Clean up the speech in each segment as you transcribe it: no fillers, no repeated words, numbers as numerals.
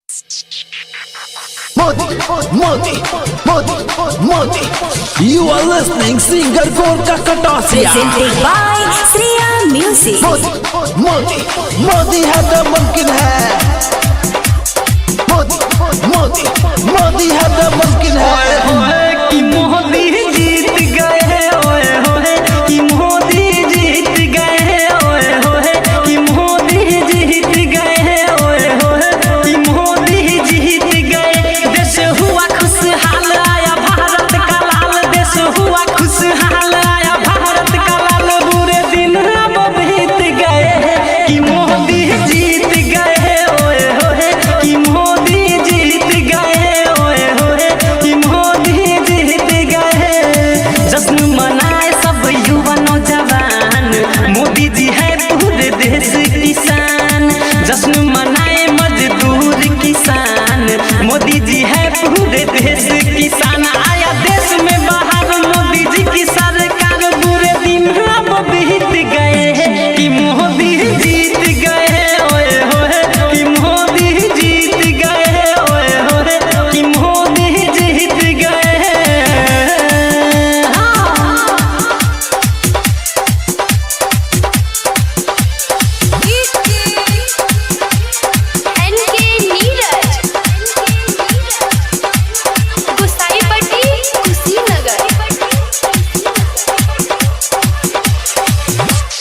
Modi. You are listening singer Gorka Katasia. Presented by Sriya Music. Modi है तो मुमकिन है। मोदी है तो मुमकिन है। कि मोदी जीत गए ओए होए कि मोदी जीत गए ओए होए कि मोदी जीत गए ओए होए कि मोदी जीत गए। देश हुआ खुशहाल आया भारत का लाल, देश हुआ खुशहाल आया भारत का लाल। बुरे दिन अब बीत गए कि मोदी जीत गए ओए होए कि मोदी जीत गए ओए होए कि मोदी जीत गए। जश्न मनाए सब युवा नौजवान, मोदी जी है पूरे देश किसान। जश्न मनाए मजदूर किसान, मोदी जी है पूरे देश किसान। आया देश में बाहर मोदी जी की सरकार। बुरे दिन अब बीत गए कि मोदी जीत गए ओए होए कि मोदी जीत गए ओए होए कि मोदी जीत गए। NK नीरज, गुसाईपट्टी, कुशीनगर।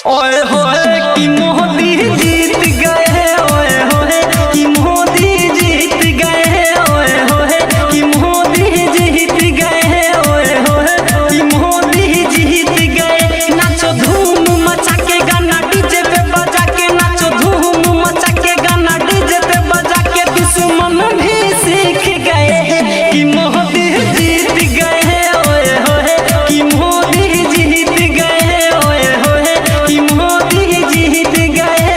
ओए होए कि मोदी जीत गए ओए होए कि मोदी जीत गए ओए होए कि मोदी जीत गए ओए होए कि मोदी जीत गए। नाचो धूम मचा के गाना डीजे पे बजा के, नाचो धूम मचा के गाना डीजे पे बजा के। दुश्मन भी सीख गए कि मोदी जीत गए ओए होए कि मोदी जीत गए ओए होए कि मोदी जीत गए।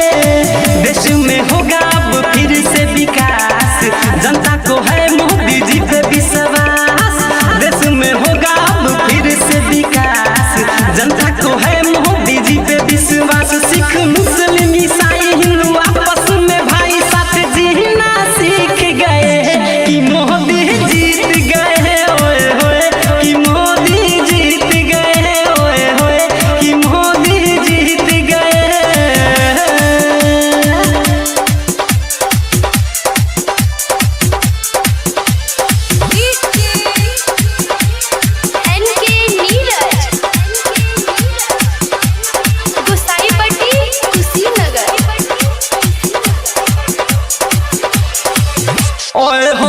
देश में होगा अब फिर से विकास, जनता को है मोदी जी पे विश्वास। देश में होगा अब फिर से विकास, जनता को है मोदी जी पे विश्वास। सिख मुस्लिम ईसाई हिंदू आपस में भाई साथ जीना सीख गए कि मोदी जीत गए ओए होए कि मोदी जीत गए ओए होए कि मोदी जीत गए। NK नीरज, गुसाईपट्टी, कुशीनगर। ओए हो